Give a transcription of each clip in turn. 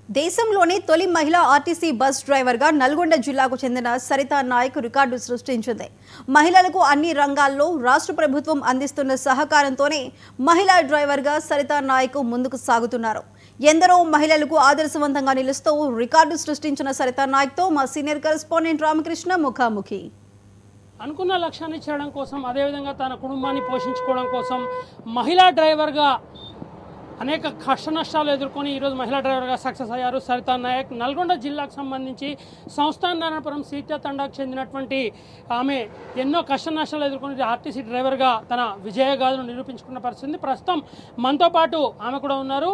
దేశంలోనే తొలి మహిళా ఆర్టీసీ బస్ డ్రైవర్గా నల్గొండ జిల్లాకు చెందిన సరితా నాయక్ రికార్డు సృష్టించింది. మహిళలకు అన్ని రంగాల్లో రాష్ట్ర ప్రభుత్వం అందిస్తున్న సహకారంతోనే మహిళా డ్రైవర్గా సరితా నాయక్ ముందుకు సాగుతున్నారు. ఎందరో మహిళలకు ఆదర్శవంతంగా నిలుస్తూ రికార్డు సృష్టించిన సరితా నాయక్తో మా సీనియర్ కరెస్పాండెంట్ రామకృష్ణ ముఖాముఖి. అనుకున్న లక్ష్యాన్ని చేరడం కోసం, అదేవిధంగా తన కుటుంబాన్ని పోషించుకోవడం కోసం మహిళా డ్రైవర్గా అనేక కష్ట నష్టాలు ఎదుర్కొని ఈరోజు మహిళా డ్రైవర్గా సక్సెస్ అయ్యారు సరితా నాయక్. నల్గొండ జిల్లాకు సంబంధించి సంస్థాన్ నారాయణపురం సీత్య తండాకు చెందినటువంటి ఆమె ఎన్నో కష్ట నష్టాలు ఎదుర్కొని ఆర్టీసీ డ్రైవర్గా తన విజయగాథను నిరూపించుకున్న పరిస్థితి. ప్రస్తుతం మనతో పాటు ఆమె కూడా ఉన్నారు.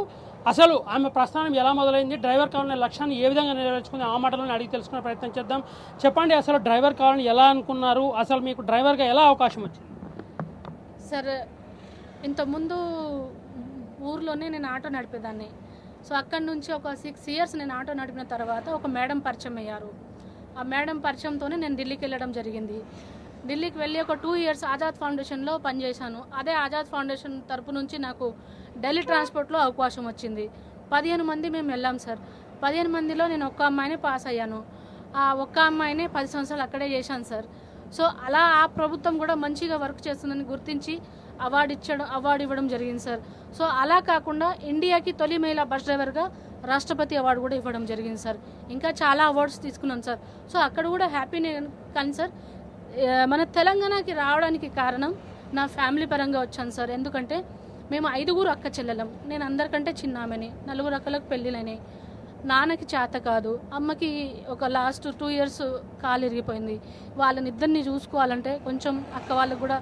అసలు ఆమె ప్రస్థానం ఎలా మొదలైంది, డ్రైవర్ కావాలనే లక్ష్యాన్ని ఏ విధంగా నెరవేర్చుకుంది, ఆ మాటలను అడిగి తెలుసుకునే ప్రయత్నం చేద్దాం. చెప్పండి, అసలు డ్రైవర్ కావాలని ఎలా అనుకున్నారు, అసలు మీకు డ్రైవర్గా ఎలా అవకాశం వచ్చింది? సార్, ఇంతకుముందు ఊర్లోనే నేను ఆటో నడిపేదాన్ని. సో అక్కడి నుంచి ఒక 6 years నేను ఆటో నడిపిన తర్వాత ఒక మేడం పరిచయం అయ్యారు. ఆ మేడం పరిచయంతోనే నేను ఢిల్లీకి వెళ్ళడం జరిగింది. ఢిల్లీకి వెళ్ళి ఒక 2 years ఆజాద్ ఫౌండేషన్లో పనిచేశాను. అదే ఆజాద్ ఫౌండేషన్ తరపు నుంచి నాకు ఢిల్లీ ట్రాన్స్పోర్ట్లో అవకాశం వచ్చింది. 15 మంది మేము వెళ్ళాం సార్. 15 మందిలో నేను ఒక్క అమ్మాయినే పాస్ అయ్యాను. ఆ ఒక్క అమ్మాయినే 10 సంవత్సరాలు అక్కడే చేశాను సార్. సో అలా ఆ ప్రభుత్వం కూడా మంచిగా వర్క్ చేస్తుందని గుర్తించి అవార్డు ఇవ్వడం జరిగింది సార్. సో అలా కాకుండా ఇండియాకి తొలి మహిళా బస్ డ్రైవర్గా రాష్ట్రపతి అవార్డు కూడా ఇవ్వడం జరిగింది సార్. ఇంకా చాలా అవార్డ్స్ తీసుకున్నాను సార్. సో అక్కడ కూడా హ్యాపీనే. కానీ సార్, మన తెలంగాణకి రావడానికి కారణం నా ఫ్యామిలీ పరంగా వచ్చాను సార్. ఎందుకంటే మేము 5 అక్క చెల్లెలం. నేను అందరికంటే చిన్న ఆమెని. 4 అక్కలకు పెళ్ళిళ్ళైనాయి. నాన్నకి చేత కాదు, అమ్మకి ఒక లాస్ట్ 2 years కాలు ఇరిగిపోయింది. వాళ్ళని ఇద్దరిని చూసుకోవాలంటే కొంచెం అక్క వాళ్ళకు కూడా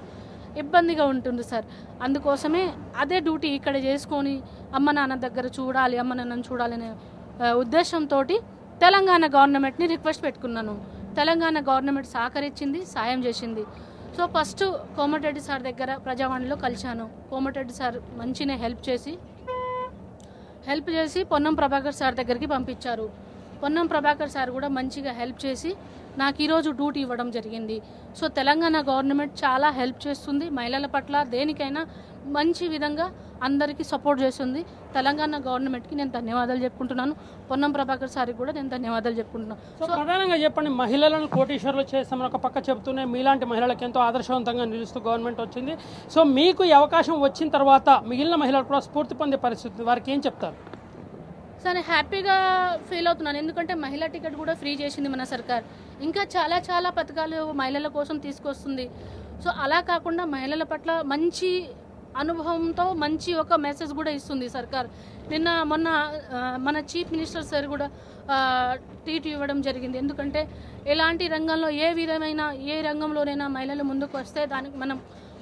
ఇబ్బందిగా ఉంటుంది సార్. అందుకోసమే అదే డ్యూటీ ఇక్కడ చేసుకొని అమ్మ నాన్న దగ్గర చూడాలి, అమ్మ నాన్నని చూడాలనే ఉద్దేశంతో తెలంగాణ గవర్నమెంట్ని రిక్వెస్ట్ పెట్టుకున్నాను. తెలంగాణ గవర్నమెంట్ సహకరించింది, సాయం చేసింది. సో ఫస్ట్ కోమటిరెడ్డి సార్ దగ్గర ప్రజావాణిలో కలిశాను. కోమటిరెడ్డి సార్ మంచిగా హెల్ప్ చేసి పొన్నం ప్రభాకర్ సార్ దగ్గరికి పంపించారు. పొన్నం ప్రభాకర్ సార్ కూడా మంచిగా హెల్ప్ చేసి నాకు ఈరోజు డ్యూటీ ఇవ్వడం జరిగింది. సో తెలంగాణ గవర్నమెంట్ చాలా హెల్ప్ చేస్తుంది. మహిళల పట్ల దేనికైనా మంచి విధంగా అందరికీ సపోర్ట్ చేస్తుంది. తెలంగాణ గవర్నమెంట్కి నేను ధన్యవాదాలు చెప్పుకుంటున్నాను. పొన్నం ప్రభాకర్ సార్కి కూడా నేను ధన్యవాదాలు చెప్పుకుంటున్నాను. సో ప్రధానంగా చెప్పండి, మహిళలను కోటీశ్వరులు చేస్తామని ఒక పక్క చెబుతూనే మీలాంటి మహిళలకు ఎంతో ఆదర్శవంతంగా నిలుస్తూ గవర్నమెంట్ వచ్చింది. సో మీకు ఈ అవకాశం వచ్చిన తర్వాత మిగిలిన మహిళలు కూడా స్ఫూర్తి పొందే పరిస్థితి, వారికి ఏం చెప్తారు? సార్, నేను హ్యాపీగా ఫీల్ అవుతున్నాను. ఎందుకంటే మహిళా టికెట్ కూడా ఫ్రీ చేసింది మన సర్కార్. ఇంకా చాలా చాలా పథకాలు మహిళల కోసం తీసుకొస్తుంది. సో అలా కాకుండా మహిళల పట్ల మంచి అనుభవంతో మంచి ఒక మెసేజ్ కూడా ఇస్తుంది సర్కార్. మొన్న మన చీఫ్ మినిస్టర్ సార్ కూడా ట్వీట్ ఇవ్వడం జరిగింది. ఎందుకంటే ఎలాంటి రంగంలో ఏ రంగంలోనైనా మహిళలు ముందుకు వస్తే దానికి మనం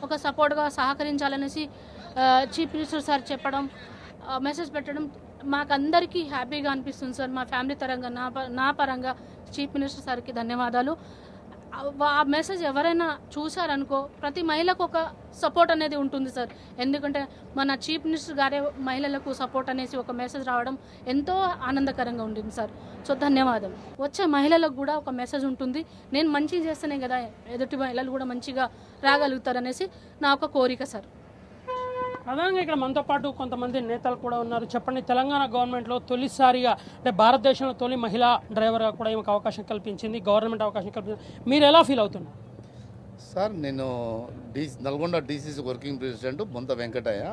ఒక సపోర్ట్గా సహకరించాలనేసి చీఫ్ మినిస్టర్ సార్ చెప్పడం, మెసేజ్ పెట్టడం మాకందరికీ హ్యాపీగా అనిపిస్తుంది సార్. మా ఫ్యామిలీ పరంగా నా పరంగా చీఫ్ మినిస్టర్ సార్కి ధన్యవాదాలు. ఆ మెసేజ్ ఎవరైనా చూసారనుకో ప్రతి మహిళకు ఒక సపోర్ట్ అనేది ఉంటుంది సార్. ఎందుకంటే మన చీఫ్ మినిస్టర్ గారే మహిళలకు సపోర్ట్ అనేసి ఒక మెసేజ్ రావడం ఎంతో ఆనందకరంగా ఉంటుంది సార్. సో ధన్యవాదం. వచ్చే మహిళలకు కూడా ఒక మెసేజ్ ఉంటుంది, నేను మంచిగా చేస్తేనే కదా ఎదుటి మహిళలు కూడా మంచిగా రాగలుగుతారు అనేసి నా ఒక కోరిక సార్. ప్రధానంగా ఇక్కడ మనతో పాటు కొంతమంది నేతలు కూడా ఉన్నారు. చెప్పండి, తెలంగాణ గవర్నమెంట్లో తొలిసారిగా అంటే భారతదేశంలో తొలి మహిళా డ్రైవర్గా కూడా ఈమెకు అవకాశం కల్పించింది, గవర్నమెంట్ అవకాశం కల్పించింది. మీరు ఎలా ఫీల్ అవుతున్నారు? సార్, నేను నల్గొండ డీసీసీ వర్కింగ్ ప్రెసిడెంట్ బొంత వెంకటయ్య.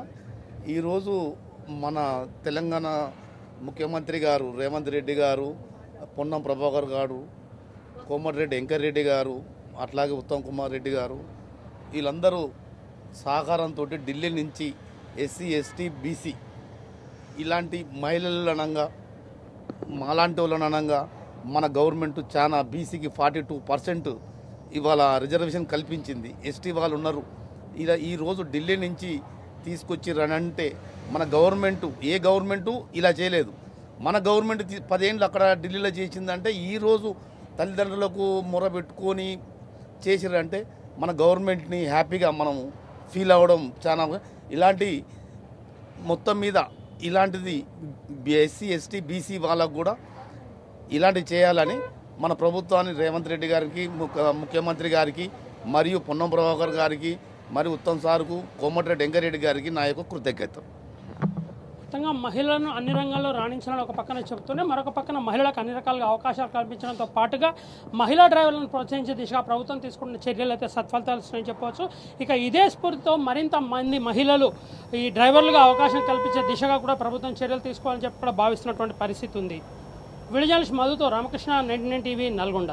ఈరోజు మన తెలంగాణ ముఖ్యమంత్రి గారు రేవంత్ రెడ్డి గారు, పొన్నం ప్రభాకర్ గారు, కోమటిరెడ్డి వెంకటరెడ్డి గారు, అట్లాగే ఉత్తమ్ కుమార్ రెడ్డి గారు, వీళ్ళందరూ సహకారంతో ఢిల్లీ నుంచి ఎస్సీ ఎస్టీ బీసీ ఇలాంటి మహిళలు అనంగా మాలాంటి వాళ్ళని అనంగా మన గవర్నమెంట్ చాలా బీసీకి 42% ఇవాళ రిజర్వేషన్ కల్పించింది. ఎస్టీ వాళ్ళు ఉన్నారు. ఇలా ఈరోజు ఢిల్లీ నుంచి తీసుకొచ్చి రనంటే మన గవర్నమెంటు ఏ గవర్నమెంటు ఇలా చేయలేదు. మన గవర్నమెంట్ 10 ఏళ్ళు అక్కడ ఢిల్లీలో చేసిందంటే ఈరోజు తల్లిదండ్రులకు మొరబెట్టుకొని చేసిరంటే మన గవర్నమెంట్ని హ్యాపీగా మనం ఫీల్ అవ్వడం చాలా. ఇలాంటి మొత్తం మీద ఇలాంటిది ఎస్సీ ఎస్టీ బీసీ వాళ్ళకు కూడా ఇలాంటివి చేయాలని మన ప్రభుత్వాన్ని రేవంత్ రెడ్డి గారికి, ముఖ్యమంత్రి గారికి, మరియు పొన్నం ప్రభాకర్ గారికి, మరియు ఉత్తమ్ సార్కు, కోమటిరెడ్డి వెంకరెడ్డి గారికి నా యొక్క కృతజ్ఞత. వ్యాప్తంగా మహిళలను అన్ని రంగాల్లో రాణించాలని ఒక పక్కన చెబుతూనే మరొక పక్కన మహిళలకు అన్ని రకాలుగా అవకాశాలు కల్పించడంతో పాటుగా మహిళా డ్రైవర్లను ప్రోత్సహించే దిశగా ప్రభుత్వం తీసుకున్న చర్యలు అయితే సత్ఫలితాలు ఇస్తున్నాయని చెప్పవచ్చు. ఇక ఇదే స్ఫూర్తితో మరింత మంది మహిళలు ఈ డ్రైవర్లుగా అవకాశం కల్పించే దిశగా కూడా ప్రభుత్వం చర్యలు తీసుకోవాలని చెప్పి కూడా భావిస్తున్నటువంటి పరిస్థితి ఉంది. వీడియో జర్నలిస్ట్ మధుతో రామకృష్ణ, 99 టీవీ, నల్గొండ.